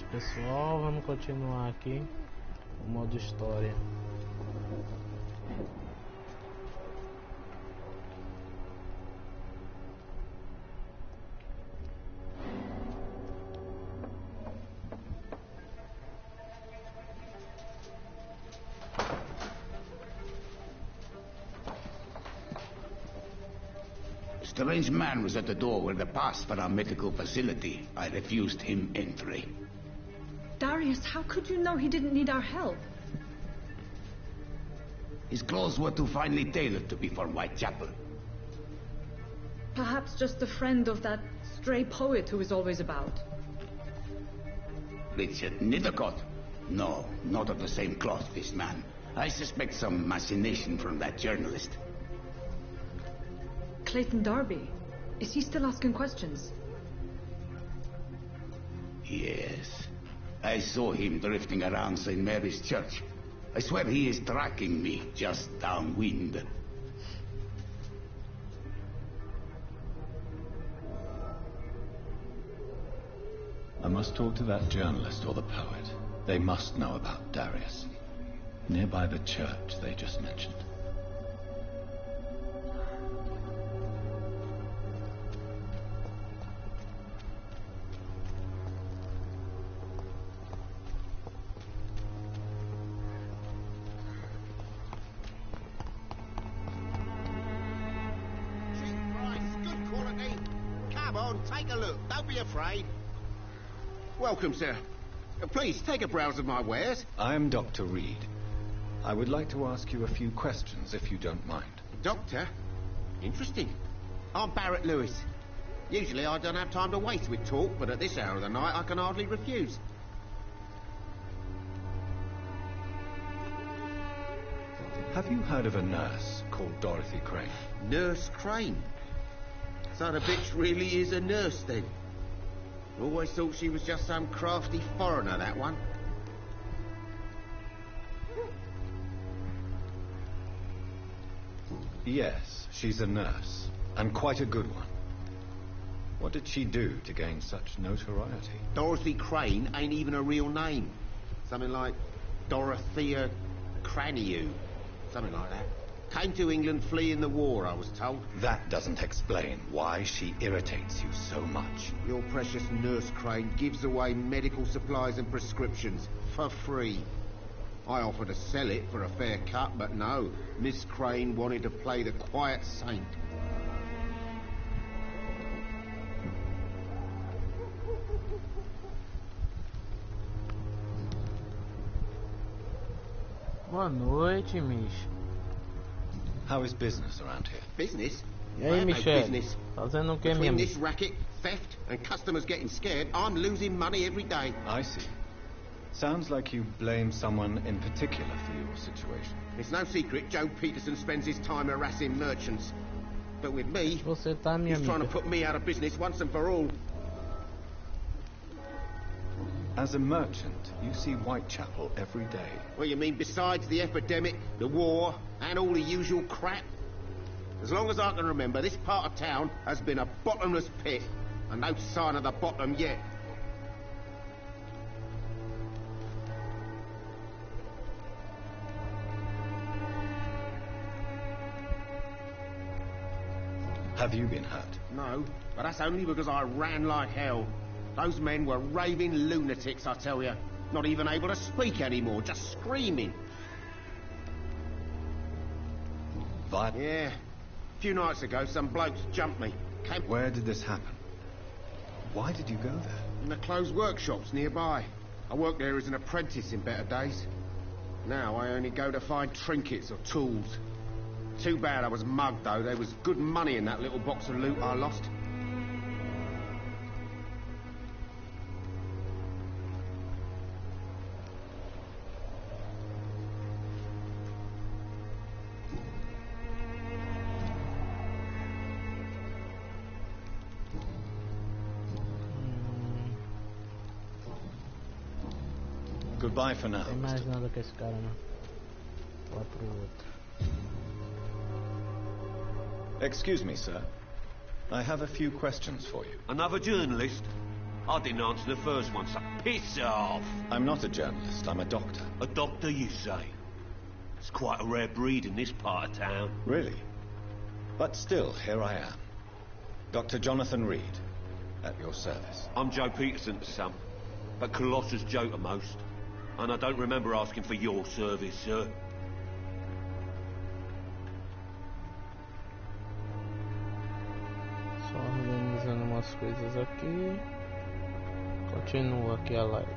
Pronto, pessoal, vamos continuar aqui o modo história. A strange man was at the door with a pass for our medical facility. I refused him entry. Darius, how could you know he didn't need our help? His clothes were too finely tailored to be for Whitechapel. Perhaps just a friend of that stray poet who is always about. Richard Nethercott? No, not of the same cloth, this man. I suspect some machination from that journalist. Clayton Darby. Is he still asking questions? Yes. I saw him drifting around St. Mary's Church. I swear he is tracking me just downwind. I must talk to that journalist or the poet. They must know about Darius. Nearby the church they just mentioned. Welcome, sir. Please, take a browse of my wares. I'm Dr. Reed. I would like to ask you a few questions, if you don't mind. Doctor? Interesting. I'm Barrett Lewis. Usually I don't have time to waste with talk, but at this hour of the night I can hardly refuse. Have you heard of a nurse called Dorothy Crane? Nurse Crane? So the bitch really is a nurse, then? Always thought she was just some crafty foreigner, that one. Yes, she's a nurse, and quite a good one. What did she do to gain such notoriety? Dorothy Crane ain't even a real name. Something like Dorothea Craniu. Something like that. Came to England fleeing the war, I was told. That doesn't explain why she irritates you so much. Your precious Nurse Crane gives away medical supplies and prescriptions for free. I offered to sell it for a fair cut, but no. Miss Crane wanted to play the quiet saint. Boa noite, Mich. How is business around here? Business? E aí, Michel? Business. Fazendo o que, Between minha this racket, theft, and customers getting scared, I'm losing money every day. I see. Sounds like you blame someone in particular for your situation. It's no secret Joe Peterson spends his time harassing merchants. But with me, Você tá, minha he's trying to amiga? put me out of business once and for all. As a merchant, you see Whitechapel every day. Well, you mean besides the epidemic, the war, and all the usual crap? As long as I can remember, this part of town has been a bottomless pit, and no sign of the bottom yet. Have you been hurt? No, but that's only because I ran like hell. Those men were raving lunatics, I tell you. Not even able to speak anymore, just screaming. But Yeah. A few nights ago, some blokes jumped me. where did this happen? Why did you go there? In the closed workshops nearby. I worked there as an apprentice in better days. Now I only go to find trinkets or tools. Too bad I was mugged, though. There was good money in that little box of loot I lost. Goodbye for now. Não tem mais nada com esse cara, não. Lá pro outro. Excuse me, sir. I have a few questions for you. Another journalist? I didn't answer the first one, so piss off. I'm not a journalist, I'm a doctor. A doctor, you say? It's quite a rare breed in this part of town. Really? But still, here I am. Dr. Jonathan Reed, at your service. I'm Joe Peterson to some, but Colossus Joe to most. And I don't remember asking for your service, sir. Só organizando umas coisas aqui. Continua aqui a live.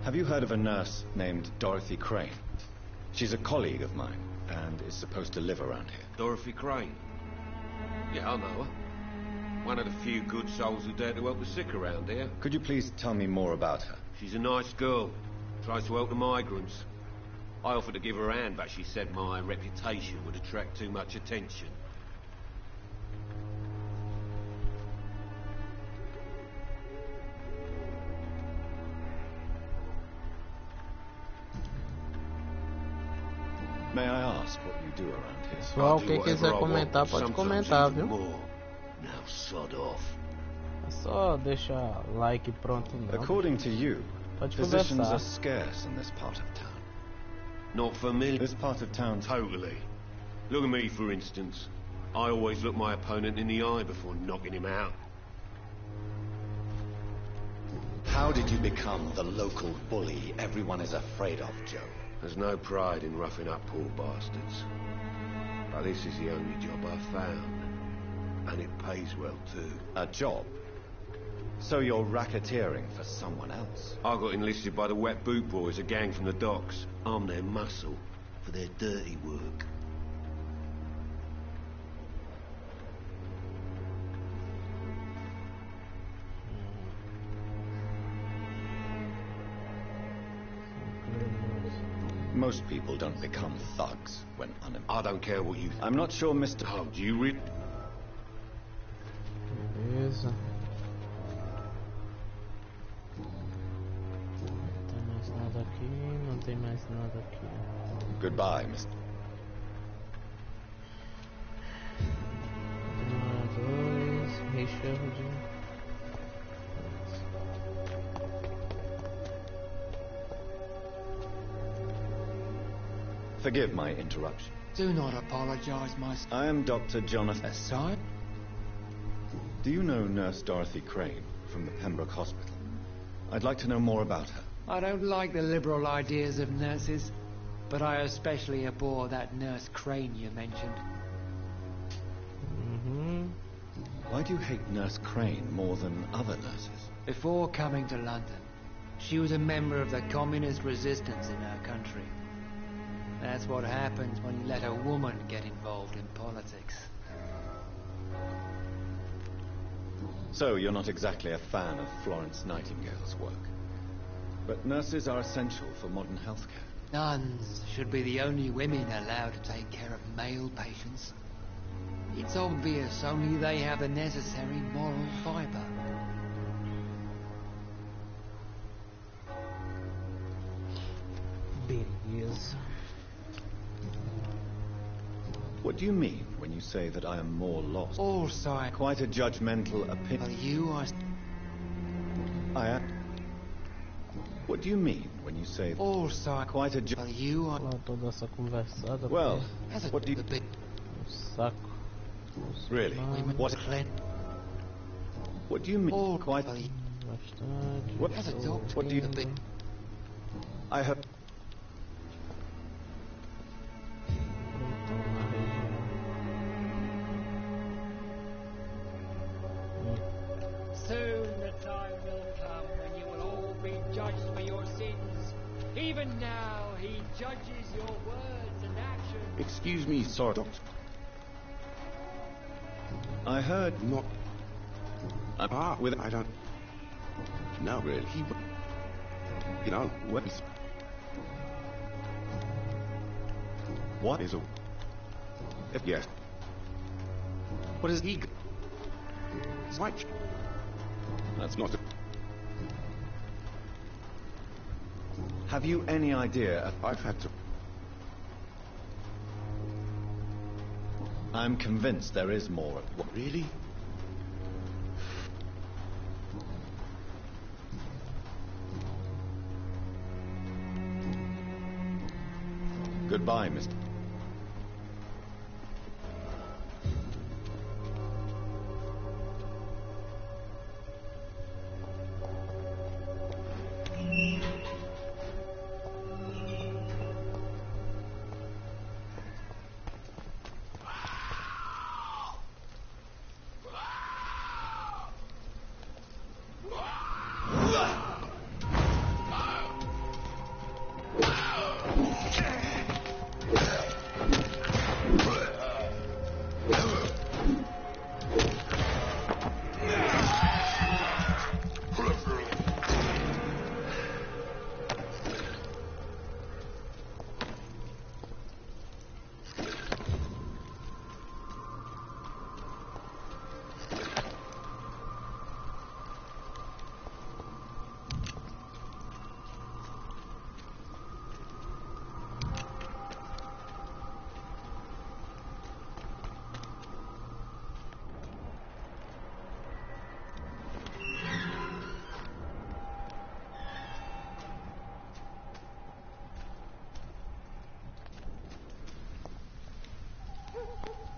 Have you heard of a nurse named Dorothy Crane? She's a colleague of mine, and is supposed to live around here. Dorothy Crane? Yeah, I know her. One of the few good souls who dare to help the sick around here. Could you please tell me more about her? She's a nice girl. Tries to help the migrants. I offered to give her a hand, but she said my reputation would attract too much attention. May I ask what you do around here? Pessoal, quem quiser comentar, pode comentar, viu? Now sod off. É só deixar like pronto não. According to you, Pode physicians conversar. are scarce in this part of town. Not for me. This part of town... Totally. Look at me, for instance. I always look my opponent in the eye before knocking him out. How did you become the local bully everyone is afraid of, Joe? There's no pride in roughing up poor bastards. But this is the only job I've found. And it pays well, too. A job? So you're racketeering for someone else? I got enlisted by the Wet Boot Boys, a gang from the docks. I'm their muscle for their dirty work. Most people don't become thugs when unemployed. I don't care what you... I'm not sure, Mr. Oh, do you read? Beleza. Não tem mais nada aqui, não tem mais nada aqui. Goodbye, Mr. Dois, Richard. Forgive my interruption. Do not apologize, my son. I am Dr. Jonathan... Son? Do you know Nurse Dorothy Crane from the Pembroke Hospital? I'd like to know more about her. I don't like the liberal ideas of nurses, but I especially abhor that Nurse Crane you mentioned. Why do you hate Nurse Crane more than other nurses? Before coming to London, she was a member of the communist resistance in her country. That's what happens when you let a woman get involved in politics. So you're not exactly a fan of Florence Nightingale's work. But nurses are essential for modern healthcare. Nuns should be the only women allowed to take care of male patients. It's obvious only they have the necessary moral fiber. Beleza. What do you mean when you say that I am more lost? All sides. Quite a judgmental Well, opinion. you are... I am... What do you mean when you say that? All sides. Quite a Well, you are... Lá toda essa conversada. Well, As a what do you... bit... Saco. Really? What... What do you mean? All Quite... Bastante. What... As a doctor, What do you... a bit... I have... Soon the time will come when you will all be judged for your sins. Even now, he judges your words and actions. Excuse me, sir, doctor. I heard... Not... with... I don't... No, really. You know, what is... What is a... Yes. What is he? It's white. That's not a... Have you any idea? I've had to... I'm convinced there is more. What, really? Goodbye, Mr.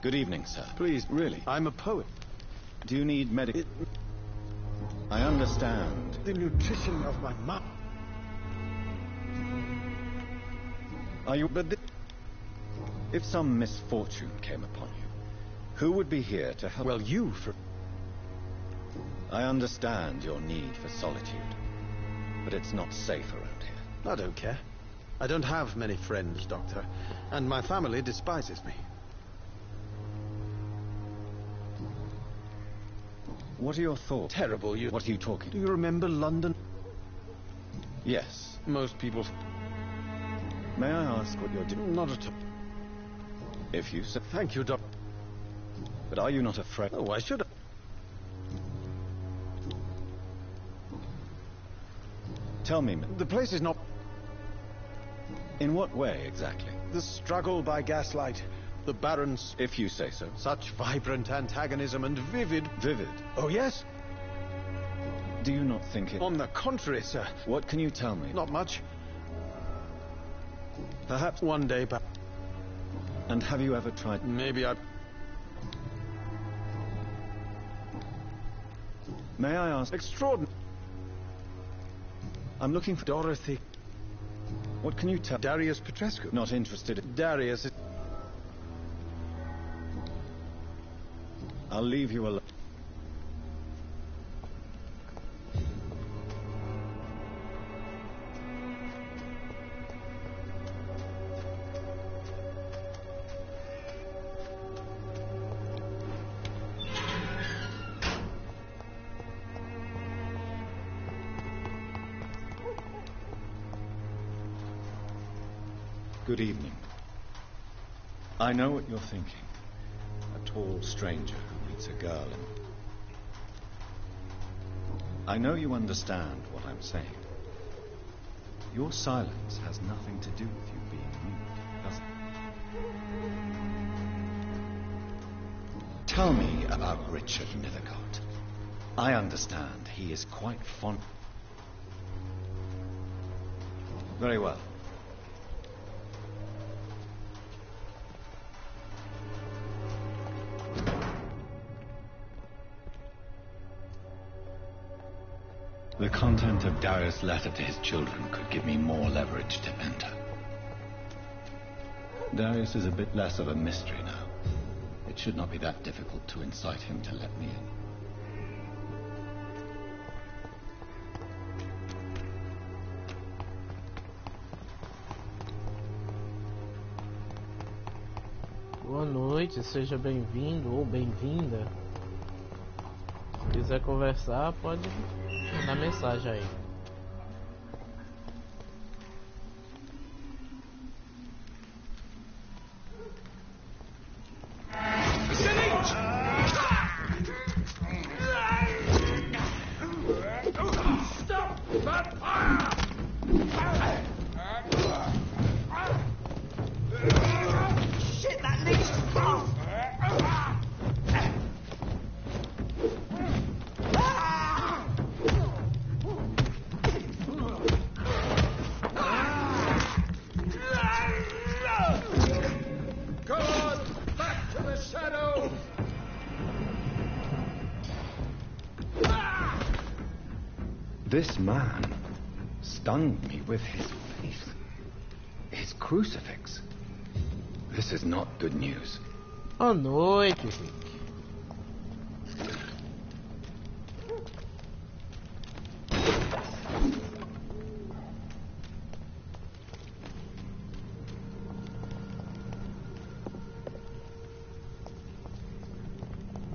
Good evening, sir. Please, Really? I'm a poet. Do you need medical... I understand. The nutrition of my mouth. Are you... But if some misfortune came upon you, who would be here to help? Well, you, for... I understand your need for solitude, but it's not safe around here. I don't care. I don't have many friends, Doctor, and my family despises me. What are your thoughts? Terrible, you... What are you talking? Do you remember London? Yes. Most people... May I ask what you're doing? Not at all. If you say... Thank you, Doctor. But are you not afraid? Oh, why should I? Tell me, The place is not... in what way exactly? The struggle by gaslight. The Baron's... If you say so. Such vibrant antagonism and vivid... Vivid? Oh, yes? Do you not think it... On the contrary, sir. What can you tell me? Not much. Perhaps one day, but... And have you ever tried... Maybe I... May I ask... Extraordinary. I'm looking for... Dorothy. What can you tell... Darius Petrescu. Not interested in... Darius is... I'll leave you alone. Good evening. I know what you're thinking. A tall stranger who meets a girl and... I know you understand what I'm saying. Your silence has nothing to do with you being rude, does it? Tell me about Richard Nethercott. I understand he is quite fond... Very well. The content of Darius' letter to his children could give me more leverage to enter. Darius is a bit less of a mystery now. It should not be that difficult to incite him to let me in. Boa noite, seja bem-vindo ou bem-vinda. Se quiser conversar, pode mandar mensagem aí. shadow! This man stunned me with his faith. His crucifix. This is not good news. Boa noite, Rick.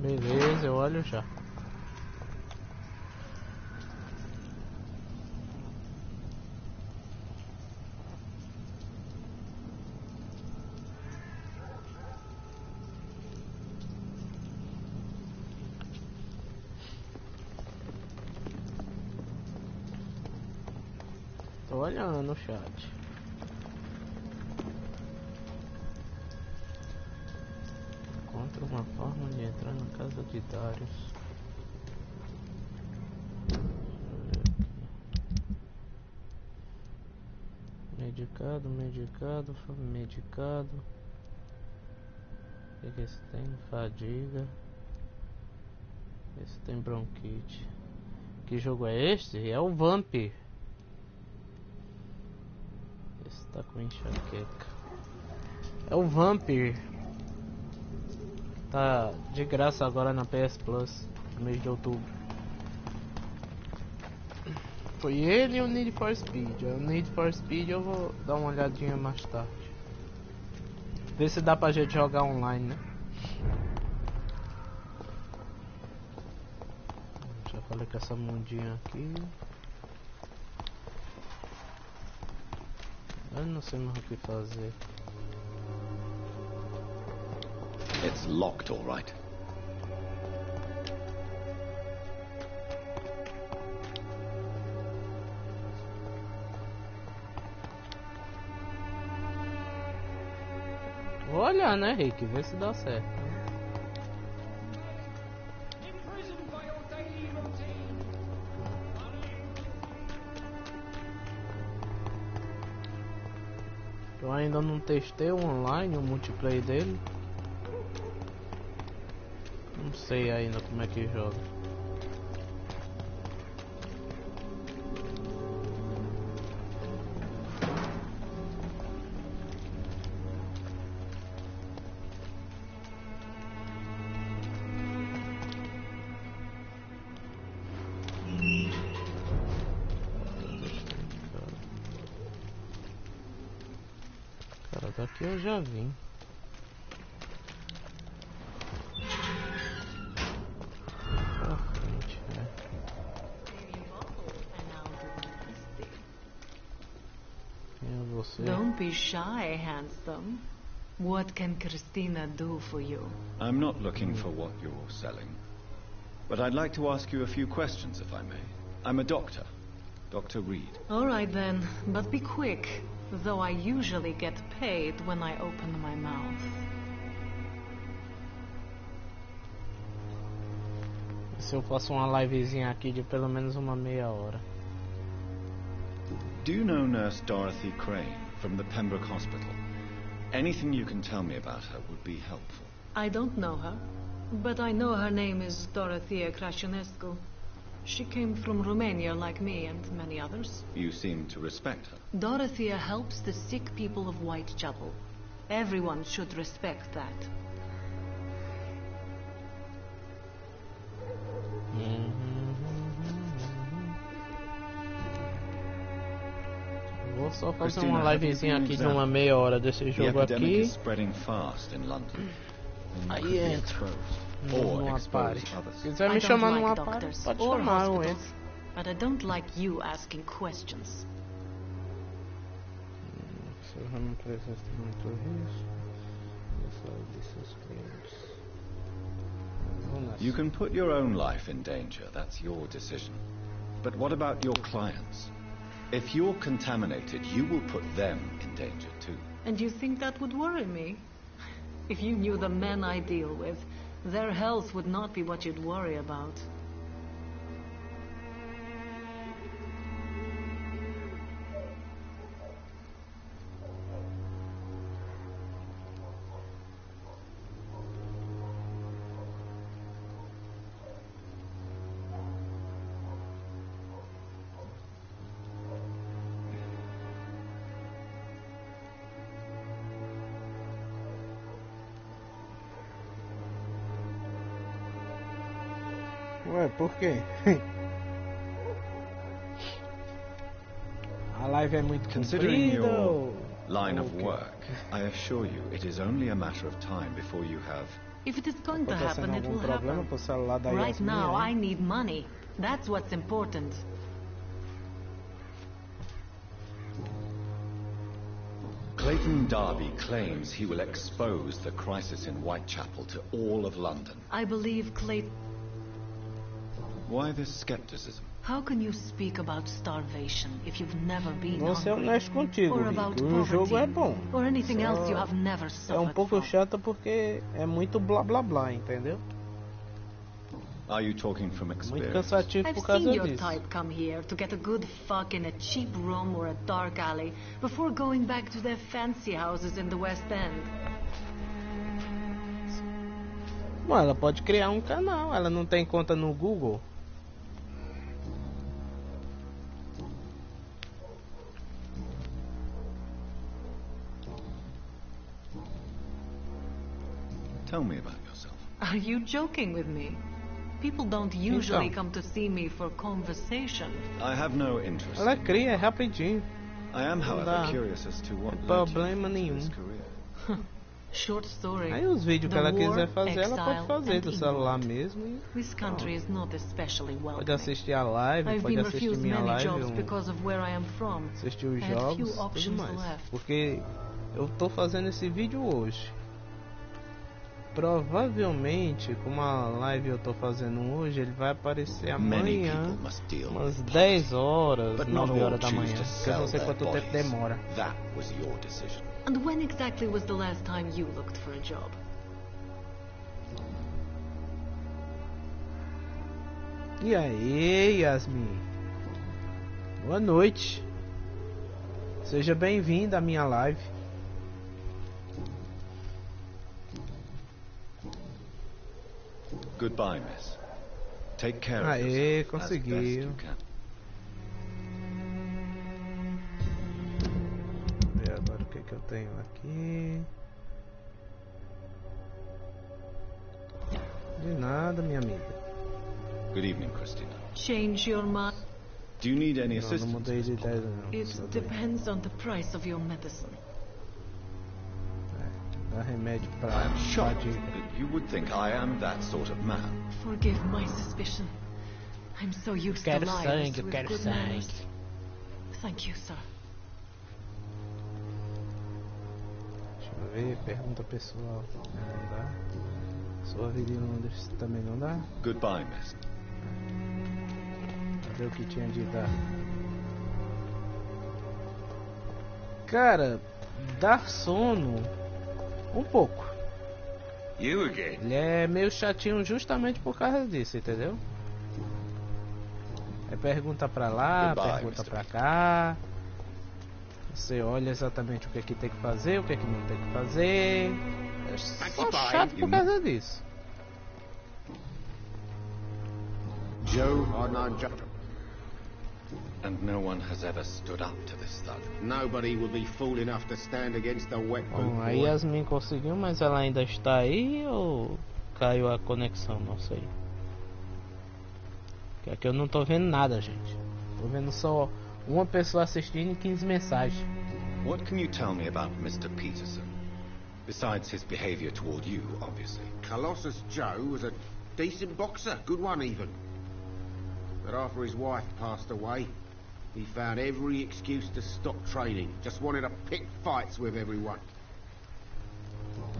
Beleza, eu olho já. Tô olhando o chat. Encontre uma forma de entrar na casa de Darius. Medicado, medicado, medicado. O que esse tem? Fadiga. Esse tem bronquite. Que jogo é este? É o Vampir. Esse tá com enxaqueca. É o Vampir. Tá de graça agora na PS Plus, no mês de outubro. Foi ele e o Need for Speed. O Need for Speed eu vou dar uma olhadinha mais tarde. Ver se dá pra gente jogar online, né? Já falei com essa mundinha aqui. Eu não sei mais o que fazer. It's locked, all right. Vou olhar, né, Rick? Ver se dá certo. Eu ainda não testei o online, o multiplayer dele. Não sei ainda como é que joga. Cara, daqui eu já vim. Don't be shy, handsome. What can Christina do for you? I'm not looking for what you're selling. But I'd like to ask you a few questions, if I may. I'm a doctor. Dr. Reed. All right then, but be quick. Though I usually get paid when I open my mouth. Se eu faço uma livezinha aqui de pelo menos uma meia hora. Do you know Nurse Dorothy Crane from the Pembroke Hospital? Anything you can tell me about her would be helpful. I don't know her, but I know her name is Dorothea Crasionescu. She came from Romania like me and many others. You seem to respect her. Dorothea helps the sick people of Whitechapel. Everyone should respect that. Vou só fazer uma livezinha aqui de uma meia hora desse jogo aqui. Aí entro numa party. Se quiser me chamar numa party, pode chamar, eu entro. But I don't like you asking questions. You can put your own life in danger, that's your decision. But what about your clients? If you're contaminated, you will put them in danger too. And you think that would worry me? If you knew the men I deal with, their health would not be what you'd worry about. Ué, por quê? A live é muito Considering comprida your ou... line of ou o quê? work, I assure you it is only a matter of time before you have... If it is going to Acontecendo happen, it algum will problema happen. com o celular da Right Yasmin, now, é? I need money. That's what's important. Clayton Darby claims he will expose the crisis in Whitechapel to all of London. I believe Clayton... Why this skepticism? How can you speak about starvation if you've never been Vou ser hungry? honesto contigo, Or about Rick. O jogo é poverty? bom. Or anything Só else you have never É suffered pouco from? chato porque é muito blá blá blá, entendeu? Are you talking from Muito experience? cansativo I've por causa seen your disso. type come here to get a good fuck in a cheap room or a dark alley before going back to their fancy houses in the West End. Bom, ela pode criar um canal. Ela não tem conta no Google. Tell me about yourself. Are you joking with me? People don't usually come to see me for conversation. I have no interest. Ela cria, é rapidinho. I am, however, dá. curious as to what Não tem led you problema to nenhum. this career. Short story. Aí os vídeos que The ela war, quiser fazer, ela pode exile, fazer and do England. celular mesmo. E This country is not especially pode welcoming. assistir a live, I've pode been assistir refused minha many live, jobs because of where I am from. assistir os I had few jogos, tudo options mais. left. Porque eu tô fazendo esse vídeo hoje. Provavelmente, como a live eu tô fazendo hoje, ele vai aparecer Many amanhã, people must deal umas with 10 horas, But not 9 all horas da choose manhã. to Porque eu não sell sei their quanto tempo bodies. demora. That was your decision. And when exactly was the last time you looked for a job? E aí, Yasmin? Boa noite. Seja bem-vinda à minha live. Goodbye, miss. Take care of Aê, yourself as best conseguiu. you can. Vamos ver agora o que que eu tenho aqui. De nada, minha amiga. Good evening, Christina. Change your mind. Do you need any Não, não assistance? mudei de ideia não. It Só depends on the price of your medicine. dá remédio pra I am shocked fadiga. that you would think I am that sort of man. Forgive my suspicion. I'm so used to Quero lives sangue, eu with quero good sangue. manners. Thank you, sir. Deixa eu ver, pergunta pessoal. Não dá. Sua vida em Londres também não dá? Goodbye, miss. Cadê o que tinha de dar? Cara, dá sono um pouco. You again? Ele é meio chatinho justamente por causa disso, entendeu? É pergunta pra lá, Goodbye, pergunta Mr. pra cá. Você olha exatamente o que é que tem que fazer, o que é que não tem que fazer. É só chato por causa disso. Joe, I've known Joe. And no one has ever stood up to this thug. Nobody would be fool enough to stand against the wet boot Bom, a boy. Yasmin conseguiu, mas ela ainda está aí ou caiu a conexão? Não sei. Que aqui eu não tô vendo nada, gente. Tô vendo só uma pessoa assistindo e 15 mensagens. What can you tell me about Mr. Peterson? Besides his behavior toward you, obviously. Colossus Joe was a decent boxer, good one even. But after his wife passed away, he found every excuse to stop training. Just wanted to pick fights with everyone.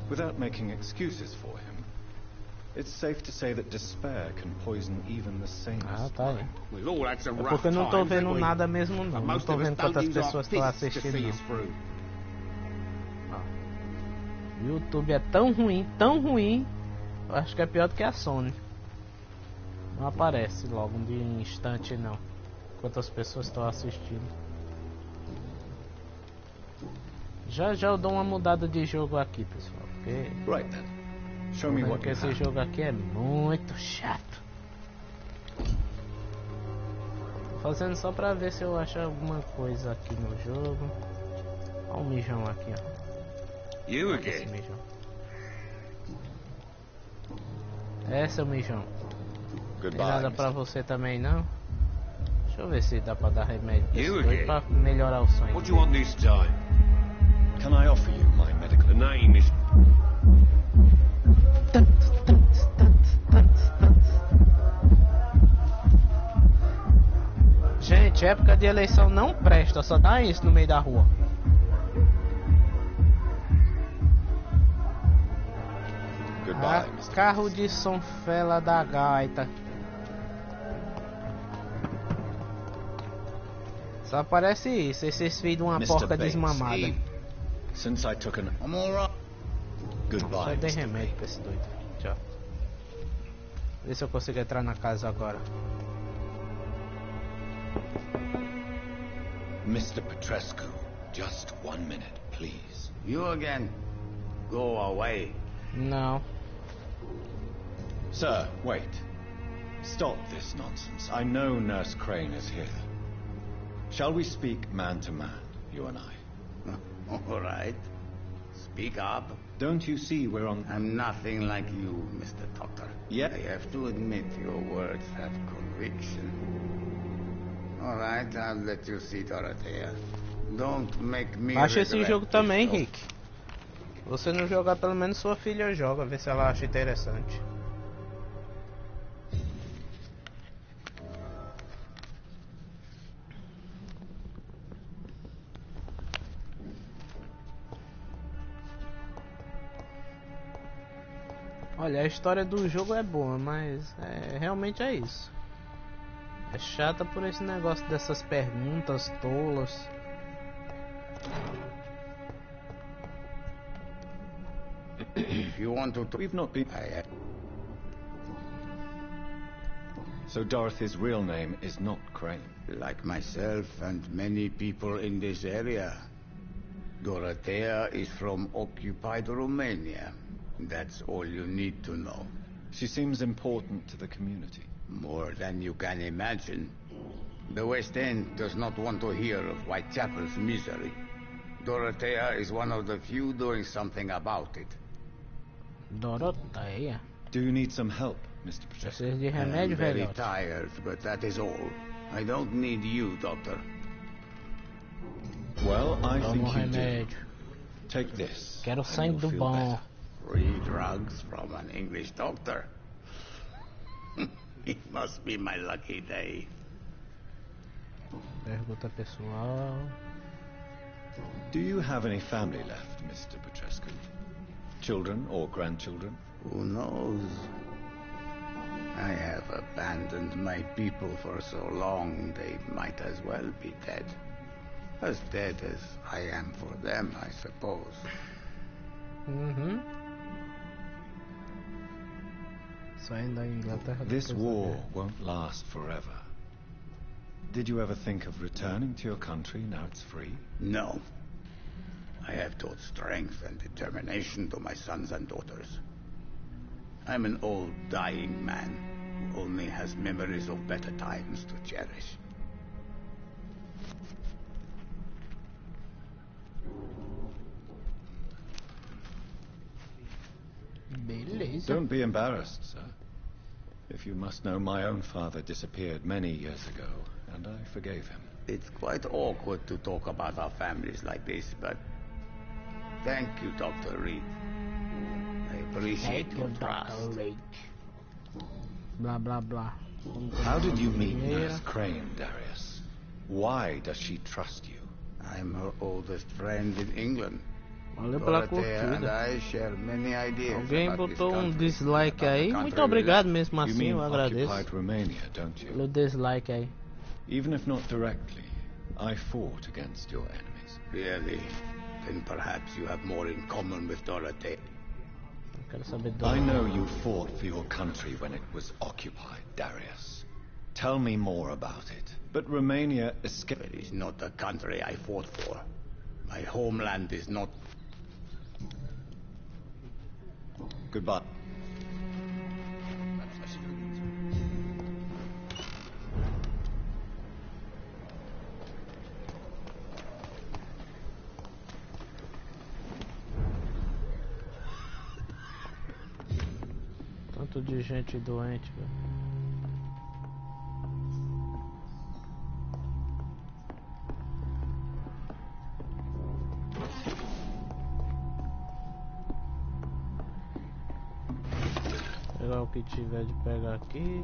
Without making excuses for him, it's safe to say that despair can poison even the sanest Ah, tá aí. mind. We've all had some É rough porque eu não tô times, vendo haven't we? nada mesmo But não. Não most tô of us vendo don't quantas use our pessoas estão fists to assistindo see não. us through. O YouTube é tão ruim, eu acho que é pior do que a Sony. Não aparece logo de instante não. Quantas pessoas estão assistindo. Já eu dou uma mudada de jogo aqui, pessoal. Porque Right then. Show me what you esse have. jogo aqui é muito chato. Tô fazendo só pra ver se eu acho alguma coisa aqui no jogo. Olha o mijão aqui, ó. You Esse again? mijão. Esse é o mijão. Tem nada pra você também não? Deixa eu ver se dá pra dar remédio pra melhorar o sonho. What do you want this time? Can I offer you my medical? The name is... Gente, época de eleição não presta, só dá isso no meio da rua. Goodbye, Carro de som fela da gaita. Só aparece isso, esses filhos de uma porca desmamada. Since I took an... Goodbye. Só dei remédio pra esse doido. Tchau. Vê se eu consigo entrar na casa agora. Mr. Petrescu, just 1 minute, please. You again? Go away. Não. Sir, wait. Stop this nonsense. I know Nurse Crane is here. Shall we speak man to man, you and I? All right. Speak up. Don't you see we're on... I'm nothing like you, Mr. Doctor. Yeah? I have to admit your words have conviction. All right, I'll let you see Dorothea. Don't make me Baixa esse regret jogo this, também, though. Rick. Se você não jogar, pelo menos sua filha joga, ver se ela acha interessante. Olha, a história do jogo é boa, mas realmente é isso. É chata por esse negócio dessas perguntas tolas. If you want to... We've not been... So Dorothy's real name is not Crane? Like myself and many people in this area, Dorothea is from occupied Romania. That's all you need to know. She seems important to the community. More than you can imagine. The West End does not want to hear of Whitechapel's misery. Dorothea is one of the few doing something about it. Dorothea? Do you need some help, Mr. Petrescu? Precisa de remédio, I'm very velho. tired, but that is all. I don't need you, Doctor. Well, I Toma think you do. remédio. Take this. Quero and sangue you'll do feel bom. better. Free drugs from an English doctor. It must be my lucky day. Pergunta pessoal. Do you have any family left, Mr. Petrescu? Children or grandchildren? Who knows? I have abandoned my people for so long, they might as well be dead. As dead as I am for them, I suppose. Uhum. Saindo da Inglaterra. This depois da war guerra. won't last forever. Did you ever think of returning to your country now it's free? No. I have taught strength and determination to my sons and daughters. I'm an old, dying man who only has memories of better times to cherish. Beleza. Don't be embarrassed, sir. If you must know, my own father disappeared many years ago, and I forgave him. It's quite awkward to talk about our families like this, but thank you, Dr. Reed. I appreciate your trust. Blá blá blá. How did you meet Nurse Crane, Darius? Why does she trust you? I'm her oldest friend in England. Valeu pela Dorothea and curtida. I share many ideas Alguém about this botou country, dislike about the aí. country Muito we obrigado left. mesmo You assim, mean eu agradeço. occupied Romania, don't you? Pelo dislike aí. Even if not directly, I fought against your enemies. Really? Then perhaps you have more in common with Dorothea. Eu quero saber do. I know you fought for your country when it was occupied, Darius. Tell me more about it. But Romania escaped. It is not the country I fought for. My homeland is not... Goodbye. Tanto de gente doente, velho. Pegar o que tiver de pegar aqui.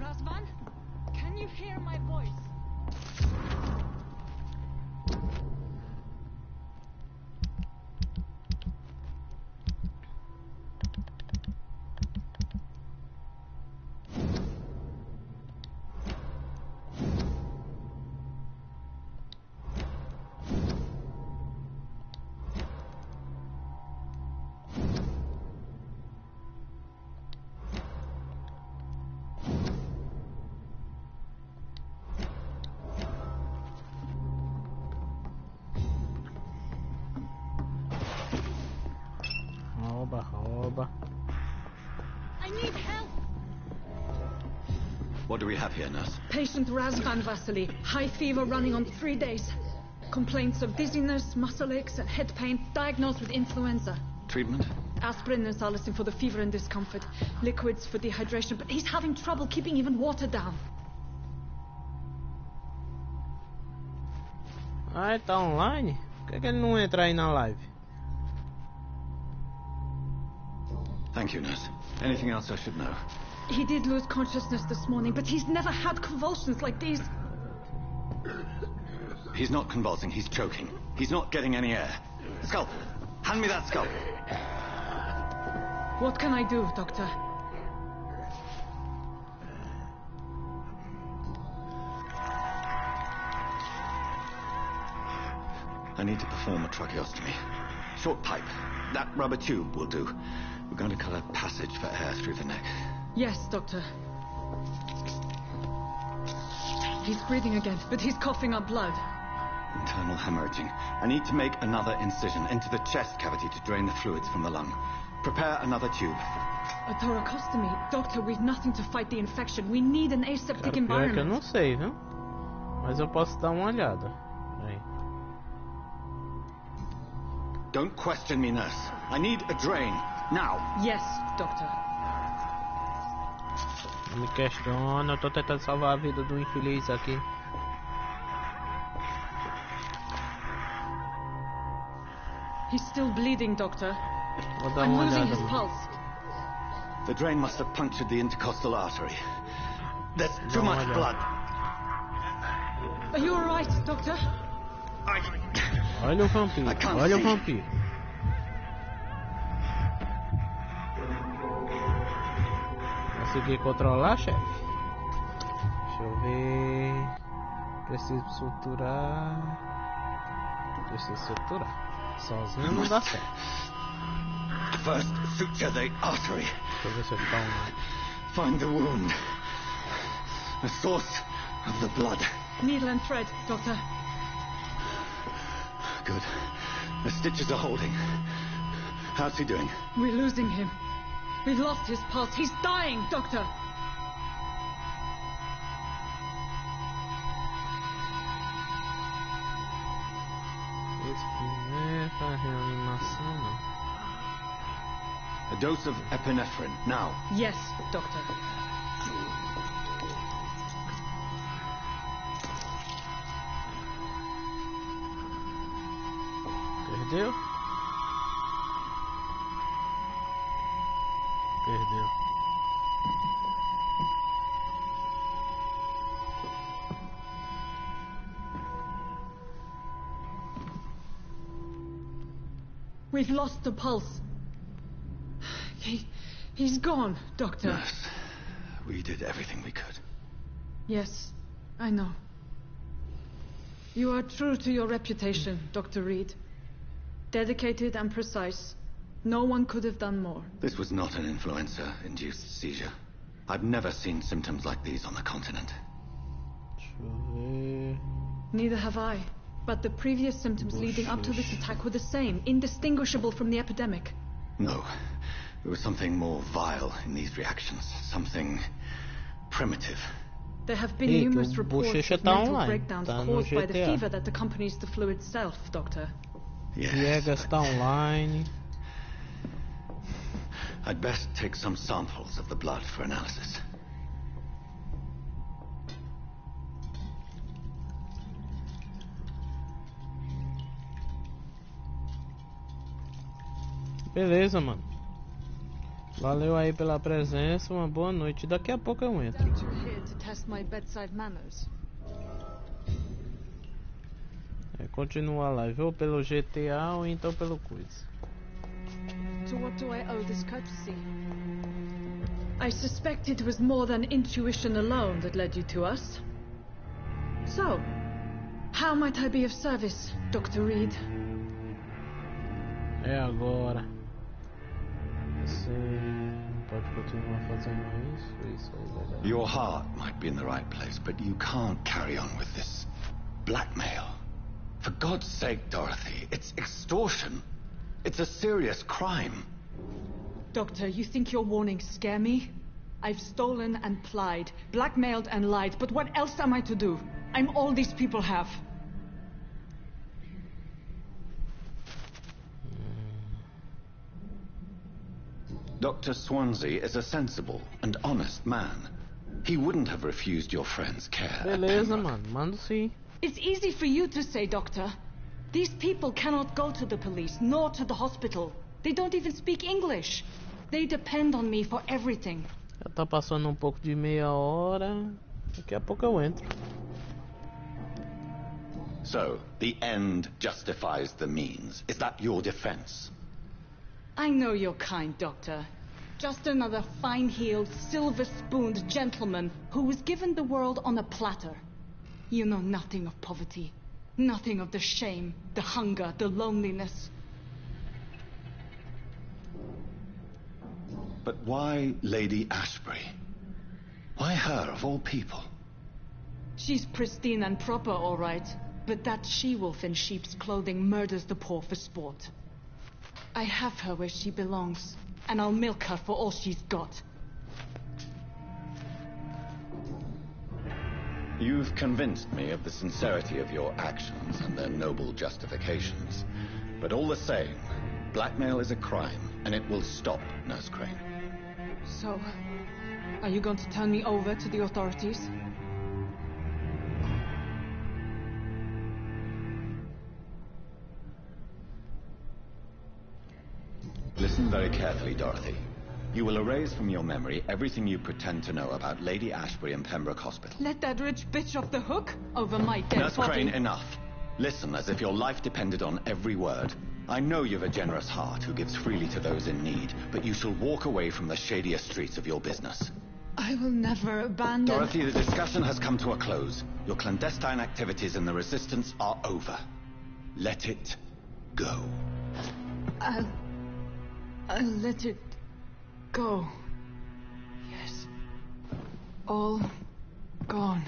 Razvan, can you hear my voice? Rouba. I need help. What do we have here, nurse? Patient Razvan Vasily. High fever running on 3 days. Complaints of dizziness, muscle aches, and head pain. Diagnosed with influenza. Treatment? Aspirin and salicin for the fever and discomfort. Liquids for dehydration, but he's having trouble keeping even water down. Ah, ele tá online? Por que ele não entra aí na live? Thank you, nurse. Anything else I should know? He did lose consciousness this morning, but he's never had convulsions like these. He's not convulsing, he's choking. He's not getting any air. Scalp! Hand me that scalp! What can I do, Doctor? I need to perform a tracheostomy. Short pipe. That rubber tube will do. We're going to cut a passage for air through the neck. Yes, Doctor. He's breathing again, but he's coughing up blood. Internal hemorrhaging. I need to make another incision into the chest cavity to drain the fluids from the lung. Prepare another tube. A thoracostomy. Doctor, we've nothing to fight the infection. We need an aseptic environment. Pior que eu não sei, viu? Mas eu posso dar uma olhada. Aí. Don't question me, nurse. I need a drain. Now. Yes, Doctor. Não me questiona, eu tô tentando salvar a vida do infeliz aqui. He's still bleeding, Doctor. Vou dar I'm uma losing olhada. his pulse. The drain must have punctured the intercostal artery. There's too Don't much worry. blood. Are you alright, Doctor? Olha o vampiro, I can't olha o see. vampiro. Consegui controlar, chefe? Deixa eu ver. Preciso suturar. Sozinho não dá certo. First, suture the artery. Deixa eu ver se eu ficar Find the wound. The source of the blood. Needle and thread, Doctor. Good. The stitches are holding. How's he doing? We're losing him. We've lost his pulse. He's dying, Doctor. Reanimação não. A dose of epinephrine, now. Yes, Doctor. Perdeu? Perdeu. We've lost the pulse. He's gone, Doctor. Nurse, we did everything we could. Yes, I know. You are true to your reputation, Dr. Reed. Dedicated and precise. No one could have done more. This was not an influenza-induced seizure. I've never seen symptoms like these on the continent. Deixa eu ver. Neither have I. But the previous symptoms leading up to this attack were the same, indistinguishable from the epidemic. No. There was something more vile in these reactions. Something primitive. There have been Eita, numerous o reports Bochecha of tá mental online, breakdowns tá no caused by the GTA. fever that accompanies the fluid itself, Doctor. Yes. Viegas tá online. I'd best take some samples of the blood for analysis. Beleza, mano. Valeu aí pela presença, uma boa noite. Daqui a pouco eu entro. Doubt you're here to test my bedside manners. Continua a live, ou pelo GTA ou então pelo quiz. To what do I owe this courtesy? I suspect it was more than intuition alone that led you to us. So, how might I be of service, Dr. Reed? É agora. Você não pode continuar fazendo isso aí, verdade. Your heart might be in the right place, but you can't carry on with this blackmail. For God's sake, Dorothy, it's extortion. It's a serious crime. Doctor, you think your warnings scare me? I've stolen and plied, blackmailed and lied, but what else am I to do? I'm all these people have. Dr. Swansea is a sensible and honest man. He wouldn't have refused your friend's care. Beleza, mano. Manda sim. It's easy for you to say, Doctor. These people cannot go to the police, nor to the hospital. They don't even speak English. They depend on me for everything. Já tá passando um pouco de meia hora. Daqui a pouco eu entro. So, the end justifies the means. Is that your defense? I know you're kind, Doctor. Just another fine-heeled, silver-spooned gentleman who was given the world on a platter. You know nothing of poverty. Nothing of the shame, the hunger, the loneliness. But why Lady Ashbury? Why her, of all people? She's pristine and proper, all right. But that she-wolf in sheep's clothing murders the poor for sport. I have her where she belongs, and I'll milk her for all she's got. You've convinced me of the sincerity of your actions and their noble justifications. But all the same, blackmail is a crime, and it will stop, Nurse Crane. So, are you going to turn me over to the authorities? Listen very carefully, Dorothy. You will erase from your memory everything you pretend to know about Lady Ashbury and Pembroke Hospital. Let that rich bitch off the hook over my dead Nurse body. Crane, enough. Listen as if your life depended on every word. I know you've a generous heart who gives freely to those in need, but you shall walk away from the shadier streets of your business. I will never abandon... Dorothy, the discussion has come to a close. Your clandestine activities in the Resistance are over. Let it go. I'll let it go. Yes. All gone.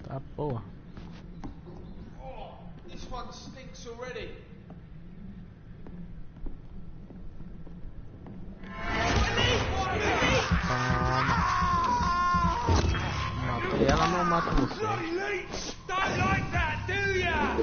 Tá, porra. Oh, this one stinks already. Matei ela, não mato você. Don't like that, do ya?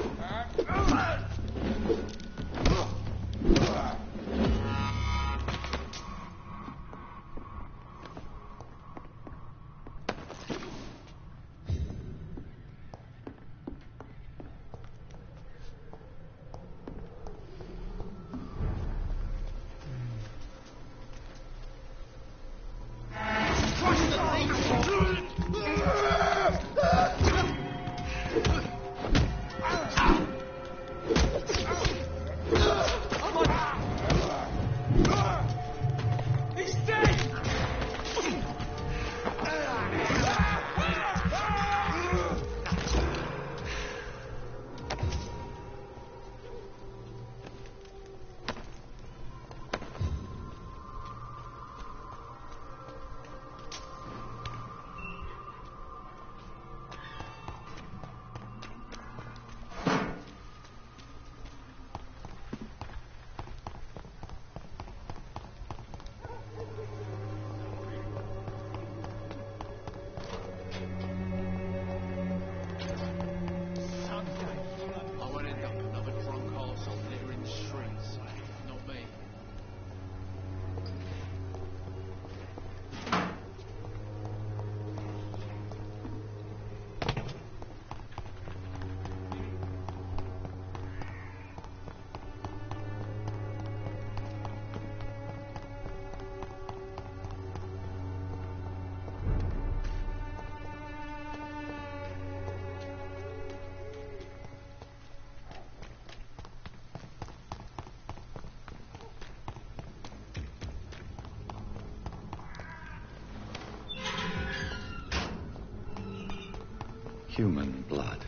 Human blood.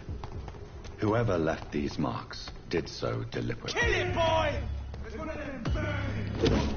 Whoever left these marks did so deliberately. Kill it, boy! There's one of them birds!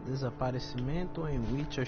Desaparecimento em Witcher.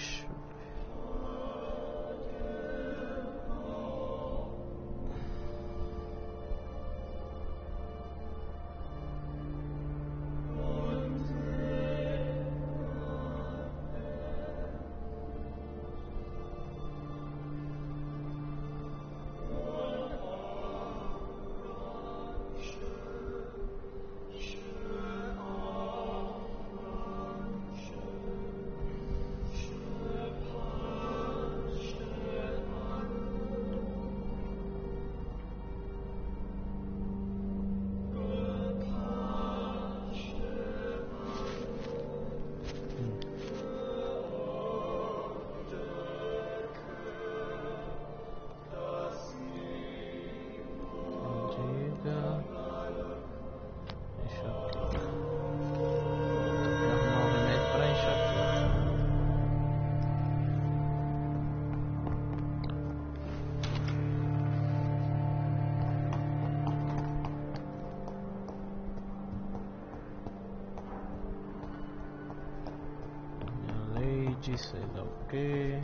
Sei lá o que.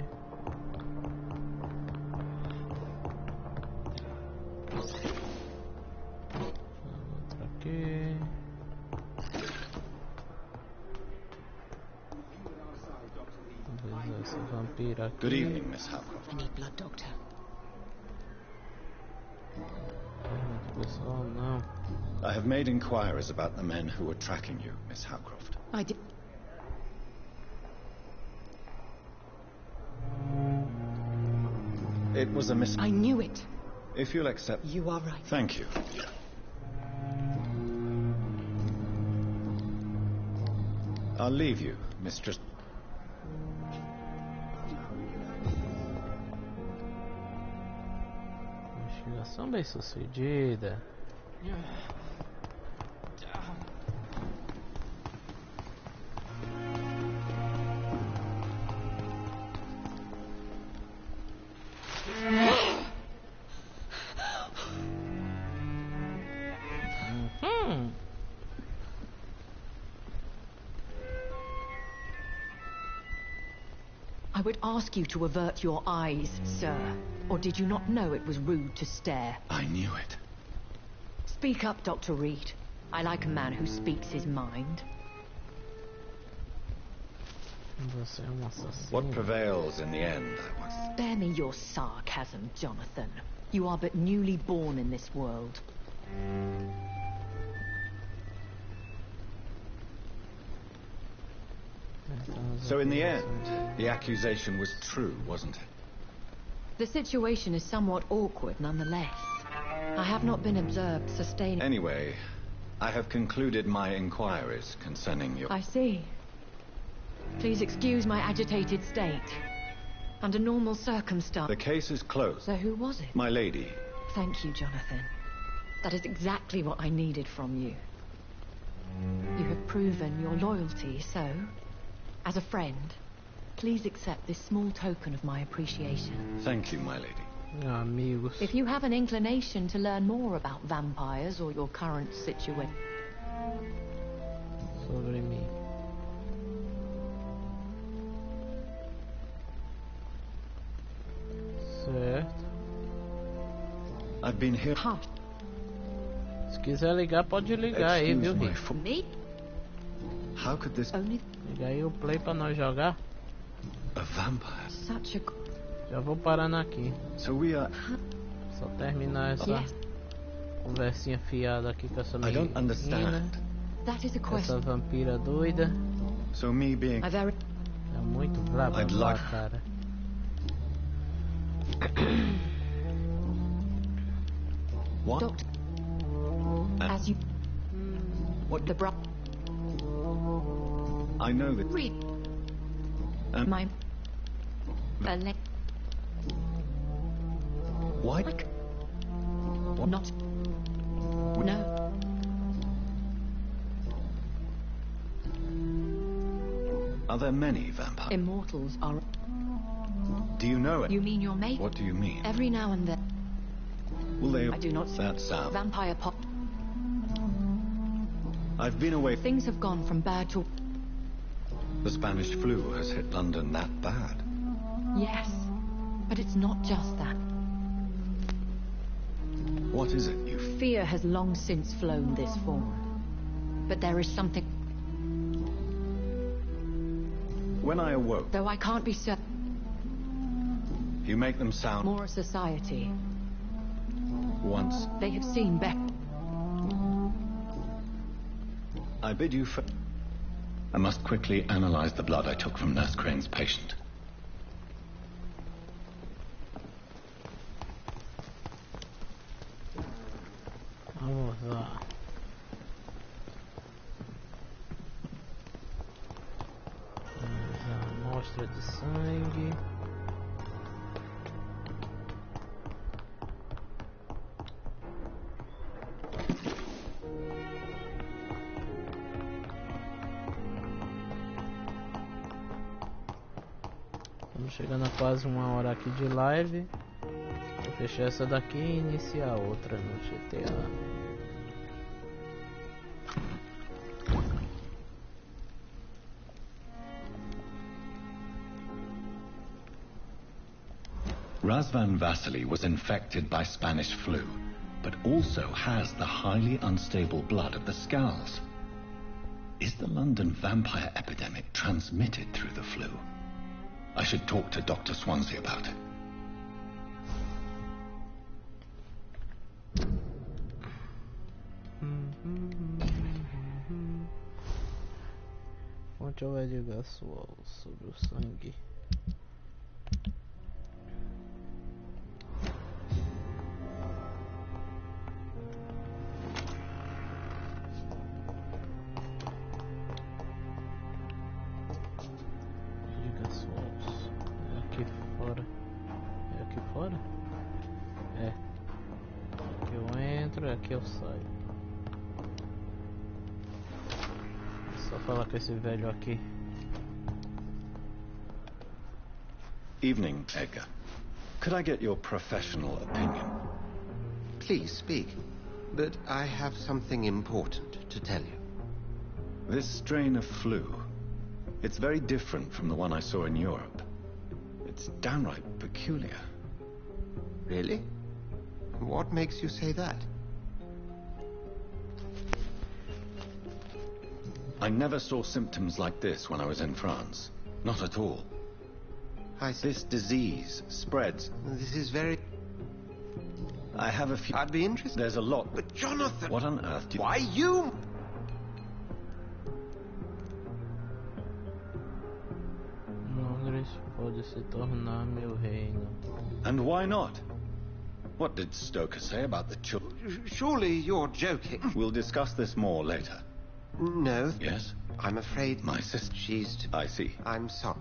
Outra aqui. Vamos ver essa vampira aqui. Good evening, Miss Howcroft. I need blood, Doctor. Pessoal, não. I have made inquiries about the men who were tracking you, Miss Howcroft. I did. It was a mis... I knew it. If you'll accept... You are right. Thank you. I'll leave you, Mistress... Investigação bem sucedida. I would ask you to avert your eyes, sir. Or did you not know it was rude to stare? I knew it. Speak up, Dr. Reed. I like a man who speaks his mind. Você é um assassino. What prevails in the end, I was... Spare me your sarcasm, Jonathan. You are but newly born in this world. So in the end, the accusation was true, wasn't it? The situation is somewhat awkward nonetheless. I have not been observed sustaining... Anyway, I have concluded my inquiries concerning your... I see. Please excuse my agitated state. Under normal circumstances... The case is closed. So who was it? My lady. Thank you, Jonathan. That is exactly what I needed from you. You have proven your loyalty, so... As a friend, please accept this small token of my appreciation. Thank you, my lady. Amigos. If you have an inclination to learn more about vampires or your current situation... Sobre mim. Certo. I've been here... Se quiser ligar, pode ligar aí, viu, Rick? Me? How could this... Only Liga aí o play pra nós jogar. A vampire? such a... Já vou parando aqui. So we are... Só terminar essa Yes. conversinha fiada aqui com essa I don't menina. understand. That is a Essa question. vampira doida. So me being... I very... É muito blá blá I'd blá, like- cara. What? Doctor, as you... What? The bro... I know that... Read my... Ale... Why? What? Not... No. Are there many vampires? Immortals are... Do you know it? You mean your mate? What do you mean? Every now and then, Will they... I do not... That sound. Vampire pop... I've been away... Things have gone from bad to... The Spanish flu has hit London that bad. Yes. But it's not just that. What is it you... Fear has long since flown this form. But there is something... When I awoke, Though I can't be certain... you make them sound... More a society. Once. They have seen better. I bid you for... I must quickly analyze the blood I took from Nurse Crane's patient. Vamos lá. Vamos à amostra de sangue. Estamos chegando a quase 1 hora aqui de live. Vou fechar essa daqui e iniciar outra no GTA. Razvan Vasily was infected by Spanish flu. but also has the highly unstable blood of the Skulls. Is the London vampire epidemic transmitted through the flu? I should talk to Dr. Swansea about it. Fonte ao de Gasol sobre o sangue. Aqui eu saio. Só falar com esse velho aqui. Evening, Edgar. Could I get your professional opinion? Please speak, but I have something important to tell you. This strain of flu, it's very different from the one I saw in Europe. It's downright peculiar. Really? What makes you say that? I never saw symptoms like this when I was in France. Not at all. This disease spreads. This is very... I have a few... I'd be interested. There's a lot... But Jonathan... What on earth do you... Why you... Londres pode se tornar meu reino. And why not? What did Stoker say about the children? Surely you're joking. We'll discuss this more later. No. Yes? I'm afraid... My sister... She's... I see. I'm sorry.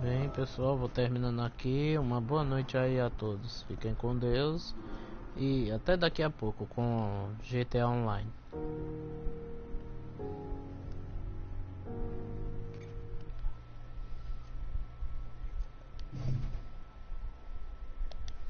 Bem, pessoal, vou terminando aqui. Uma boa noite aí a todos. Fiquem com Deus. E até daqui a pouco com GTA Online.